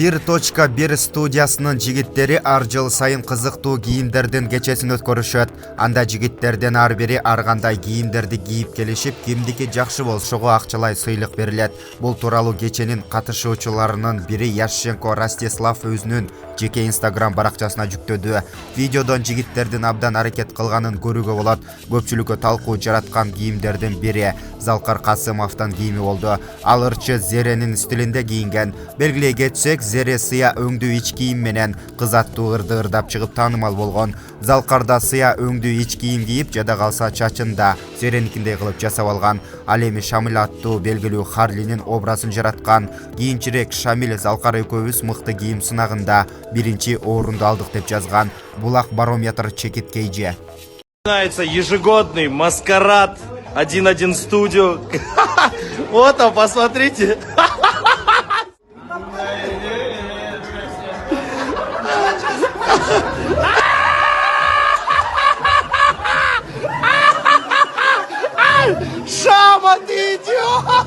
1.1 студиясынын жигиттери ар жыл сайын кызыктуу кийимдердин кечесин өткөрүшөт. Анда жигиттерден ар бири ар кандай кийимдерди кийип келишип, кимдики жакшы болушуга акчалай сыйлык берилет. Бул тууралуу кеченин катышуучуларынын бири Яшченко Ростислав өзүнүн жеке Instagram баракчасына жүктөдү. Видеодон жигиттердин абдан аракет кылганын көрүүгө болот. Көпчүлүккө талкуу жараткан кийимдердин бири Залкар Касымовдун кийими болду. Ал ырчы Зеренин стилинде кийинген. Белгилей кетсек, Зере сыя өңдүү ич кийим менен кыз аттуу ырды ырдап чыгып таанымал болгон. Залкарда сыя өңдүү ич кийим кийип, жада калса чачын да Зереникиндей кылып жасап алган. Ал эми Шамил аттуу белгилүү Харлинин образын жараткан. Кийинчерээк Шамил Залкар экөөбүз мыкты кийим сынагында биринчи орунду алдык деп жазган. Булак барометр чекит кейже. Начинается ежегодный маскарад 1.1 студио. Вот он, посмотрите. Шама, ты идиот!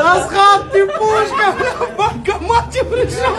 Асхат, ты пушка! В банкомате пришел!